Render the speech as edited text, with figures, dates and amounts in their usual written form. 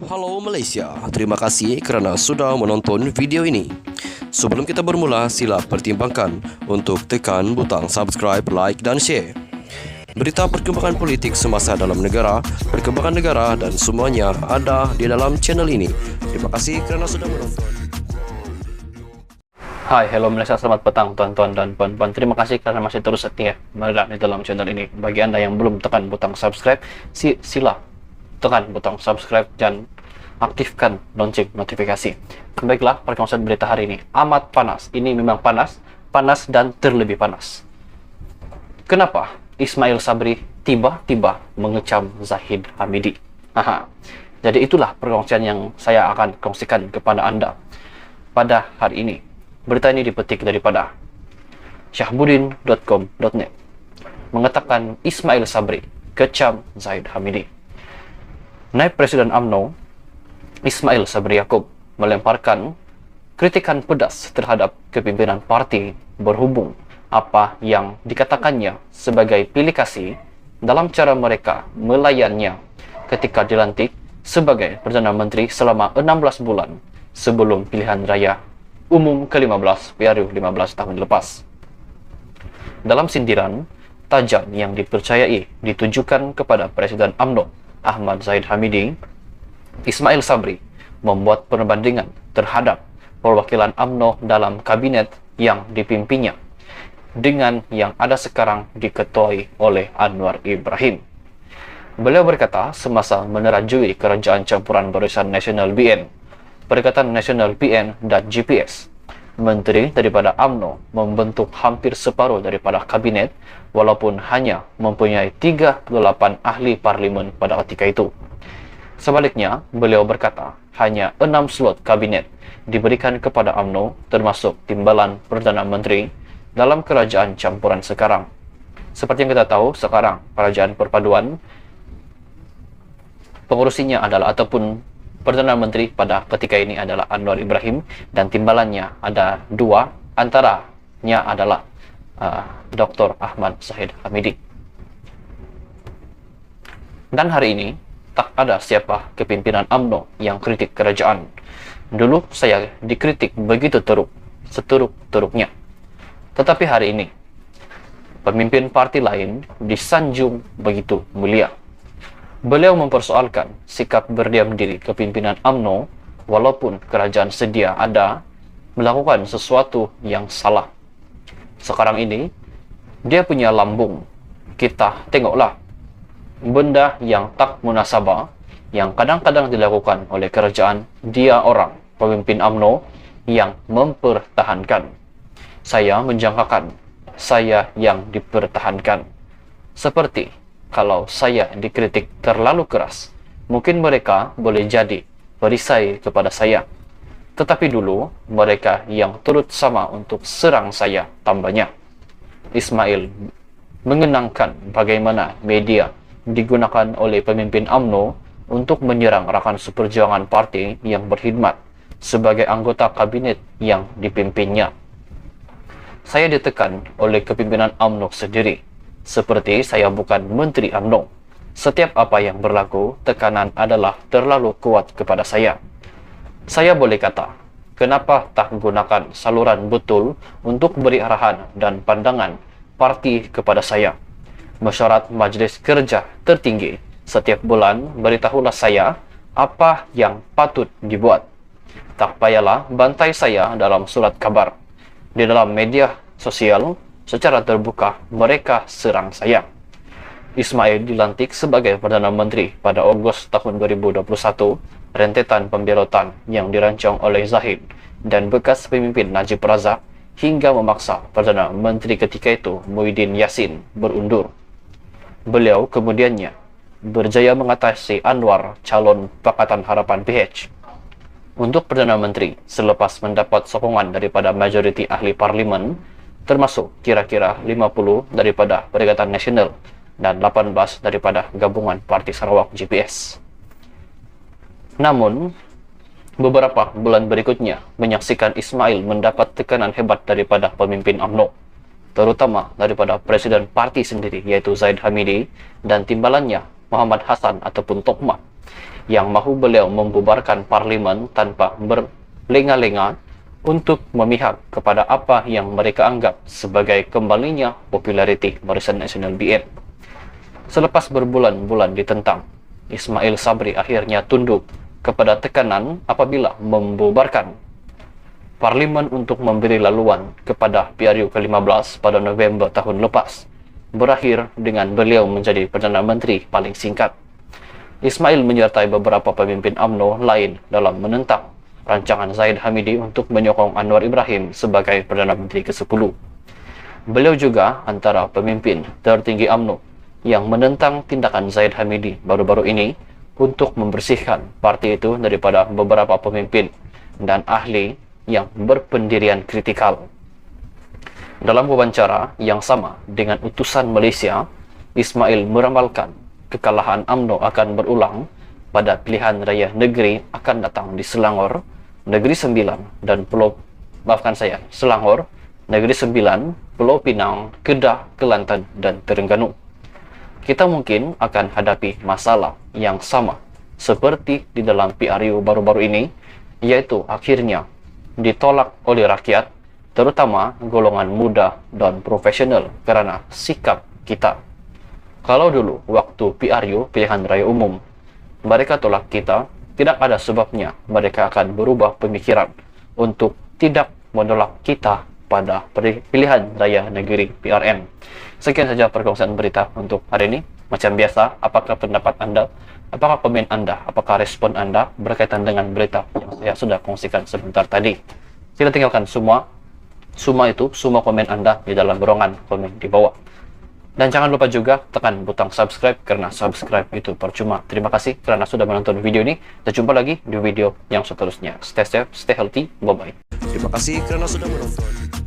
Halo Malaysia, terima kasih kerana sudah menonton video ini. Sebelum kita bermula, sila pertimbangkan untuk tekan butang subscribe, like dan share. Berita perkembangan politik semasa dalam negara, perkembangan negara dan semuanya ada di dalam channel ini. Terima kasih kerana sudah menonton. Hai, hello Malaysia, selamat petang tuan-tuan dan puan-puan. Terima kasih kerana masih terus setia berada di dalam channel ini. Bagi anda yang belum tekan butang subscribe, sila tekan butang subscribe dan aktifkan lonceng notifikasi. Baiklah, perkongsian berita hari ini amat panas. Ini memang panas dan terlebih panas. Kenapa Ismail Sabri tiba-tiba mengecam Zahid Hamidi? Jadi itulah perkongsian yang saya akan kongsikan kepada anda pada hari ini. Berita ini dipetik daripada syahbudin.com.net, mengatakan Ismail Sabri kecam Zahid Hamidi. Naib Presiden UMNO Ismail Sabri Yaakob melemparkan kritikan pedas terhadap kepimpinan parti berhubung apa yang dikatakannya sebagai pilih kasih dalam cara mereka melayannya ketika dilantik sebagai Perdana Menteri selama 16 bulan sebelum pilihan raya umum ke-15 PRU 15 tahun lepas. Dalam sindiran tajam yang dipercayai ditujukan kepada Presiden UMNO Ahmad Zahid Hamidi, Ismail Sabri membuat perbandingan terhadap perwakilan UMNO dalam kabinet yang dipimpinnya dengan yang ada sekarang diketuai oleh Anwar Ibrahim. Beliau berkata semasa menerajui kerajaan campuran Barisan Nasional BN, Perikatan Nasional PN dan GPS, menteri daripada UMNO membentuk hampir separuh daripada kabinet walaupun hanya mempunyai 38 ahli parlimen pada ketika itu. Sebaliknya, beliau berkata hanya 6 slot kabinet diberikan kepada UMNO termasuk timbalan Perdana Menteri dalam kerajaan campuran sekarang. Seperti yang kita tahu, sekarang kerajaan perpaduan pengurusinya adalah ataupun Perdana Menteri pada ketika ini adalah Anwar Ibrahim dan timbalannya ada 2, antaranya adalah Dr. Ahmad Zahid Hamidi. Dan hari ini tak ada siapa kepimpinan UMNO yang kritik kerajaan. Dulu saya dikritik begitu seteruk-teruknya. Tetapi hari ini pemimpin parti lain disanjung begitu mulia. Beliau mempersoalkan sikap berdiam diri kepimpinan UMNO walaupun kerajaan sedia ada melakukan sesuatu yang salah. Sekarang ini dia punya lambung. Kita tengoklah benda yang tak munasabah yang kadang-kadang dilakukan oleh kerajaan, dia orang pemimpin UMNO yang mempertahankan. Saya menjangkakan saya yang dipertahankan. Seperti kalau saya dikritik terlalu keras, mungkin mereka boleh jadi berisai kepada saya. Tetapi dulu, mereka yang turut sama untuk serang saya, tambahnya. Ismail mengenangkan bagaimana media digunakan oleh pemimpin UMNO untuk menyerang rakan seperjuangan parti yang berkhidmat sebagai anggota kabinet yang dipimpinnya. Saya ditekan oleh kepimpinan UMNO sendiri. Seperti saya bukan Menteri UMNO. Setiap apa yang berlaku, tekanan adalah terlalu kuat kepada saya. Saya boleh kata, kenapa tak gunakan saluran betul untuk beri arahan dan pandangan parti kepada saya? Mesyuarat Majlis Kerja tertinggi setiap bulan beritahulah saya apa yang patut dibuat. Tak payahlah bantai saya dalam surat kabar. Di dalam media sosial, secara terbuka mereka serang saya. Ismail dilantik sebagai Perdana Menteri pada Ogos tahun 2021, rentetan pembelotan yang dirancang oleh Zahid dan bekas pemimpin Najib Razak hingga memaksa Perdana Menteri ketika itu Muhyiddin Yassin berundur. Beliau kemudiannya berjaya mengatasi Anwar, calon Pakatan Harapan PH, untuk Perdana Menteri selepas mendapat sokongan daripada majoriti ahli parlimen, termasuk kira-kira 50 daripada Perikatan Nasional dan 18 daripada gabungan Parti Sarawak GPS. Namun, beberapa bulan berikutnya menyaksikan Ismail mendapat tekanan hebat daripada pemimpin UMNO, terutama daripada Presiden parti sendiri yaitu Zahid Hamidi dan timbalannya Muhammad Hassan ataupun Tokmat yang mahu beliau membubarkan parlimen tanpa berlenga-lenga untuk memihak kepada apa yang mereka anggap sebagai kembalinya populariti Barisan Nasional BN. Selepas berbulan-bulan ditentang, Ismail Sabri akhirnya tunduk kepada tekanan apabila membubarkan parlimen untuk memberi laluan kepada PRU ke-15 pada November tahun lepas, berakhir dengan beliau menjadi Perdana Menteri paling singkat. Ismail menyertai beberapa pemimpin UMNO lain dalam menentang rancangan Zaid Hamidi untuk menyokong Anwar Ibrahim sebagai Perdana Menteri ke-10. Beliau juga antara pemimpin tertinggi UMNO yang menentang tindakan Zaid Hamidi baru-baru ini untuk membersihkan parti itu daripada beberapa pemimpin dan ahli yang berpendirian kritikal. Dalam wawancara yang sama dengan utusan Malaysia, Ismail meramalkan kekalahan UMNO akan berulang pada pilihan raya negeri akan datang di Selangor, Negeri Sembilan, dan Selangor, Negeri Sembilan, Pulau Pinang, Kedah, Kelantan, dan Terengganu. Kita mungkin akan hadapi masalah yang sama seperti di dalam PRU baru-baru ini, yaitu akhirnya ditolak oleh rakyat, terutama golongan muda dan profesional karena sikap kita. Kalau dulu waktu PRU pilihan raya umum mereka tolak kita, tidak ada sebabnya mereka akan berubah pemikiran untuk tidak menolak kita pada pilihan raya negeri PRN. Sekian saja perkongsian berita untuk hari ini. Macam biasa, apakah pendapat Anda, apakah komen Anda, apakah respon Anda berkaitan dengan berita yang saya sudah kongsikan sebentar tadi? Sila tinggalkan semua komen Anda di dalam ruangan komen di bawah. Dan jangan lupa juga tekan butang subscribe, karena subscribe itu percuma. Terima kasih karena sudah menonton video ini. Dan jumpa lagi di video yang seterusnya. Stay safe, stay healthy, bye-bye. Terima kasih kerana sudah menonton.